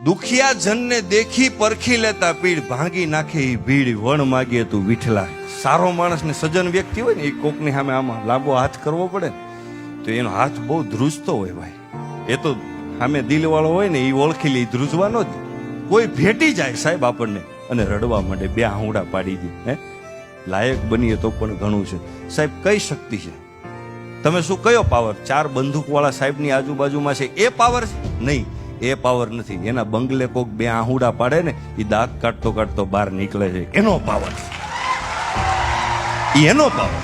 દુખિયા જનને દેખી પરખી લેતા પીડ ભાંગી નાખે ઈ ભીડ વણ માગે તું વિઠલા. સારો માણસ ને સજ્જન વ્યક્તિ હોય ને એ કોકની સામે આમાં લાંબો હાથ કરવો પડે તો એનો હાથ બહુ ધ્રુજતો હોય ભાઈ. એ તો સામે દિલ વાળો હોય ને એ ઓળખી લે, ધ્રુજવાનો જ. કોઈ ભેટી જાય સાહેબ આપણને અને રડવા માંડે, બે આહુડા પાડી દે. હે લાયક બનીએ તો પણ ઘણું છે સાહેબ. કઈ શક્તિ છે? તમે શું કયો પાવર? 4 બંદૂક વાળા સાહેબની આજુબાજુમાં છે એ પાવર છે? નહીં, એ પાવર નથી. એના બંગલે કોક બે આહુડા પાડે ને એ દાંત કાઢતો કાઢતો બહાર નીકળે છે, એનો પાવર છે. એનો પાવર.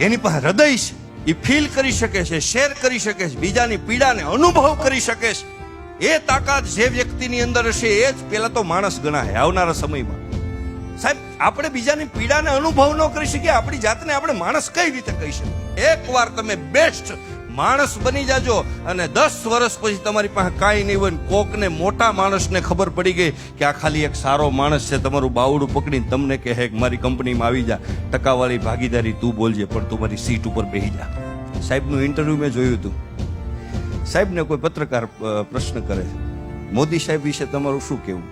એની પાસે હૃદય છે, એ ફીલ કરી શકે છે, શેર કરી શકે છે, બીજાની પીડાને અનુભવ કરી શકે છે. એ તાકાત જે વ્યક્તિની અંદર હશે એ જ પેલા તો માણસ ગણાય આવનારા સમયમાં. સાહેબ આપણે બીજાની પીડાને અનુભવ ન કરી શકીએ, આપણી જાતને આપણે માણસ કઈ રીતે કહી શકીએ? એકવાર તમે બેસ્ટ માણસ બની જાજો અને 10 વર્ષ પછી તમારી પાસે કાંઈ નહીં હોય, કોકને મોટા માણસને ખબર પડી ગઈ કે આ ખાલી એક સારો માણસ છે, તમારું બાવડું પકડીને તમને કહે કે મારી કંપનીમાં આવી જા, ટકાવાળી ભાગીદારી તું બોલજે, પણ તું મારી સીટ ઉપર બેસી જા. સાહેબનું ઇન્ટરવ્યુ મેં જોયું હતું. સાહેબને કોઈ પત્રકાર પ્રશ્ન કરે, મોદી સાહેબ વિશે તમારું શું કેવું?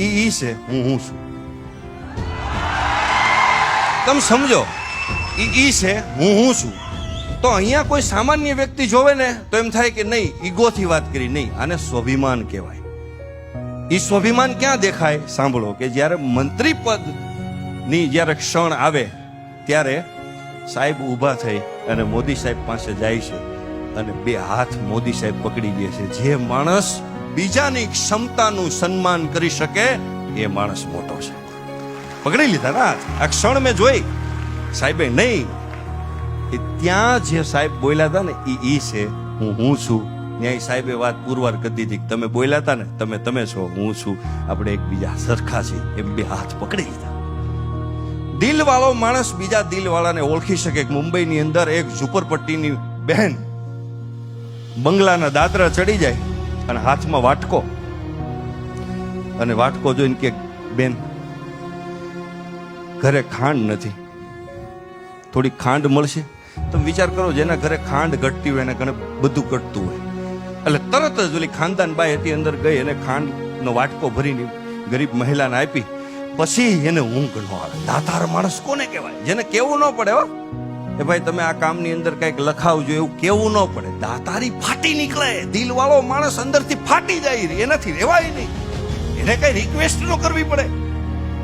ઈ છે, હું છું. તમે સમજો, ઈ છે, હું છું. તો અહીંયા કોઈ સામાન્ય વ્યક્તિ જોવે ને તો એમ થાય કે નહીં, ઈગોથી વાત કરી. નહીં, આને સ્વાભિમાન કહેવાય. ઈ સ્વાભિમાન ક્યાં દેખાય? સાંભળો કે જ્યારે મંત્રી પદની જ્યારે ક્ષણ આવે ત્યારે સાહેબ ઊભા થઈ અને મોદી સાહેબ પાસે જાય છે અને 2 હાથ મોદી સાહેબ પકડી લે છે. જે માણસ બીજાની ક્ષમતાનું સન્માન કરી શકે એ માણસ મોટો છે. પકડી લીધા ના આ ક્ષણ મેં જોઈ. સાહેબે નહીં, ત્યાં જે સાહેબ બોલ્યા હતા ને ઈ છે, હું છું. ત્યાં સાહેબે વાત પુરવાર કરી દીધી, તમે બોલ્યા હતા ને તમે છો, હું છું, આપણે એકબીજા સરખા છીએ. એમ 2 હાથ પકડી લીધા. દિલ વાળો માણસ બીજા દિલ વાળાને ઓળખી શકે. મુંબઈની અંદર એક ઝુંપડપટ્ટીની બહેન બંગલાના દાદરા ચડી જાય અને હાથમાં વાટકો, અને વાટકો જોઈને કે બેન ઘરે ખાંડ નથી, થોડી ખાંડ મળશે? તમે વિચાર કરો, જેના ઘરે ખાંડ ઘટતી હોય એને ઘરે બધું ઘટતું હોય. એટલે તરત જ ઓલી ખાનદાન બાઈ હતી અંદર ગઈ અને ખાંડનો વાટકો ભરીને ગરીબ મહિલાને આપી. પછી એને ઊંઘ ન આવે. દાતાર માણસ કોને કહેવાય? જેને કેવું ન પડે હો એ ભાઈ તમે આ કામની અંદર કઈક લખાવજો, એવું કેવું ન પડે. દાતારી ફાટી નીકળે. દિલ વાળો માણસ અંદરથી ફાટી જાય, એનાથી રહેવાય નહીં. એને કઈ રિક્વેસ્ટ ન કરવી પડે,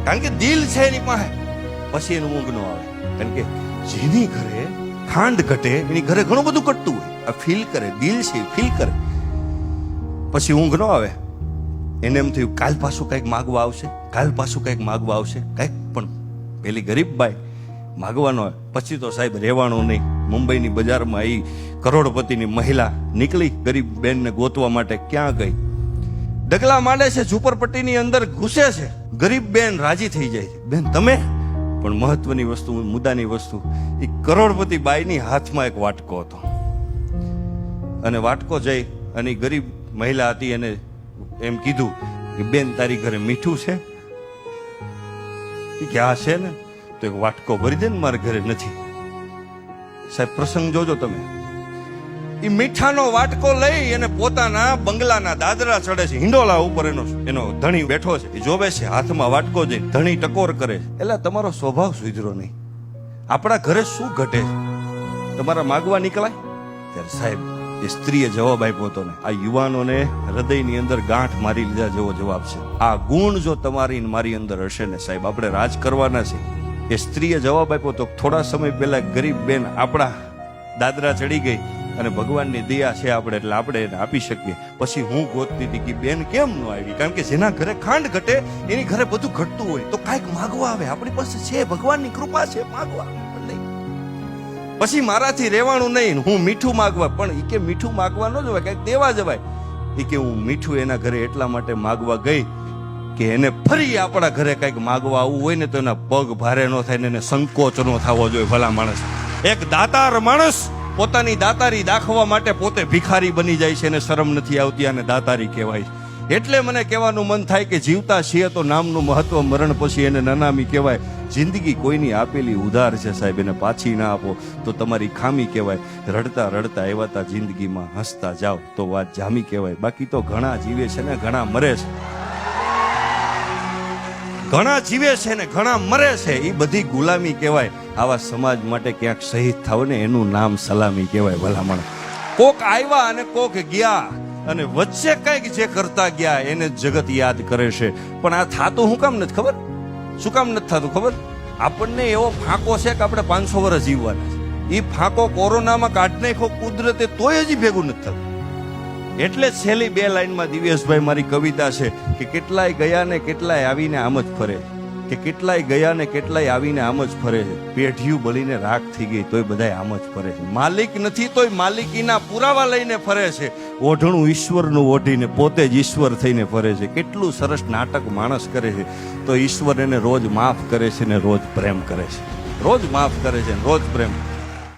કારણ કે દિલ છે એની પાસે. પછી એનું ઊંઘ ન આવે, કારણ કે જેની ઘરે ખાંડ ઘટે એની ઘરે ઘણું બધું ઘટતું હોય. આ ફીલ કરે, દિલ છે ફીલ કરે. પછી ઊંઘ ન આવે. એને એમ થયું કાલ પાછું કંઈક માગવા આવશે, કાલ પાછું કંઈક માગવા આવશે, કંઈક. પણ પેલી ગરીબ બાઈ માગવાનો હોય. પછી તો સાહેબ રહેવાનું નહીં. મુંબઈની બજારમાં આવી કરોડપતિની મહિલા નીકળી ગરીબ બેનને ગોતવા માટે. ક્યાં ગઈ? ડગલા માંડે છે, ઝુંપડપટ્ટીની અંદર ઘૂસે છે. ગરીબ બેન રાજી થઈ જાય છે, બેન તમે. પણ મહત્વની વસ્તુ, મુદ્દાની વસ્તુ, એ કરોડપતિ બાઈની હાથમાં એક વાટકો હતો. અને વાટકો જઈ અને ગરીબ મહિલા હતી એને એમ કીધું કે બેન તારી ઘરે મીઠું છે? કે હા છે ને. તો એક વાટકો ભરી દે ને, મારા ઘરે નથી. સાહેબ પ્રસંગ જોજો તમે. એ મીઠાનો વાટકો લઈ અને પોતાના બંગલાના દાદરા ચડે છે. હિંડોલા ઉપર એનો ધણી બેઠો છે. એ જોવે છે, હાથમાં વાટકો જઈ ધણી ટકોર કરે છે. એટલે તમારો સ્વભાવ સુધરો નહીં. આપણા ઘરે શું ઘટે છે? તમારા માગવા નીકળાય? ત્યારે સાહેબ એ સ્ત્રીએ જવાબ આપ્યો હતો ને, આ યુવાનોને હૃદયની અંદર ગાંઠ મારી લીધા જેવો જવાબ છે. આ ગુણ જો તમારી મારી અંદર હશે ને સાહેબ, આપણે રાજ કરવાના છે. એ સ્ત્રીએ જવાબ આપ્યો તો થોડા સમય પહેલા ગરીબ બેન આપણા દાદરા ચડી ગઈ અને ભગવાનની દયા છે આપણે એટલે આપણે એને આપી શકીએ. પછી હું ગોતતી હતી કે બેન કેમ ન આવી, કારણ કે જેના ઘરે ખાંડ ઘટે એની ઘરે બધું ઘટતું હોય. તો કાંઈક માગવા આવે, આપણી પાસે છે, ભગવાનની કૃપા છે, માગવા નહીં. પછી મારાથી રહેવાનું નહીં, હું મીઠું માગવા. પણ એ કે મીઠું માગવા ન જવાય, કંઈક દેવા જવાય. એ કે હું મીઠું એના ઘરે એટલા માટે માગવા ગઈ કે એને ફરી આપણા ઘરે કંઈક માગવા આવવું હોય ને તો એના પગ ભારે ન થાય ને એને સંકોચ ન થવો જોઈએ. ભલા માણસ, એક દાતાર માણસ પોતાની દાતારી દાખવા માટે પોતે ભિખારી બની જાય છે, એને શરમ નથી આવતી, અને દાતારી કહેવાય. એટલે મને કહેવાનું મન થાય કે જીવતા છીએ તો નામનું મહત્વ, મરણ પછી એને નનામી કહેવાય. જિંદગી કોઈની આપેલી ઉધાર છે સાહેબ, એને પાછી ના આપો તો તમારી ખામી કહેવાય. રડતા રડતા એવાતા જિંદગીમાં હસતા જાઓ તો વાત જામી કહેવાય. બાકી તો ઘણા જીવે છે ને ઘણા મરે છે, ઘણા જીવે છે ને ઘણા મરે છે, એ બધી ગુલામી કહેવાય. આવા સમાજ માટે ક્યાંક શહીદ થાવ ને એનું નામ સલામી કહેવાય. ભલામણ કોક આવ્યા અને કોક ગયા, અને વચ્ચે કઈક જે કરતા ગયા એને જગત યાદ કરે છે. પણ આ થાતું શું કામ નથી ખબર? શું કામ નથી થતું ખબર? આપણને એવો ફાંકો છે કે આપણે 500 વર્ષ જીવવાના છે. એ ફાંકો કોરોનામાં કાઢ નાખ્યો કુદરતે, તોય હજી ભેગું નથી થતું. એટલે છેલ્લી 2 લાઈનમાં દિવ્યેશભાઈ મારી કવિતા છે કે કેટલાય ગયા ને કેટલાય આવીને આમ જ ફરે, કે કેટલાય ગયા ને કેટલાય આવીને આમ જ ફરે છે. પેઢીયું બળીને રાખ થઈ ગઈ તોય બધાય આમ જ ફરે છે. માલિક નથી તોય માલિકીના પુરાવા લઈને ફરે છે. ઓઢણું ઈશ્વરનું ઓઢીને પોતે જ ઈશ્વર થઈને ફરે છે. કેટલું સરસ નાટક માણસ કરે છે તો ઈશ્વર એને રોજ માફ કરે છે ને રોજ પ્રેમ કરે છે. રોજ માફ કરે છે ને રોજ પ્રેમ.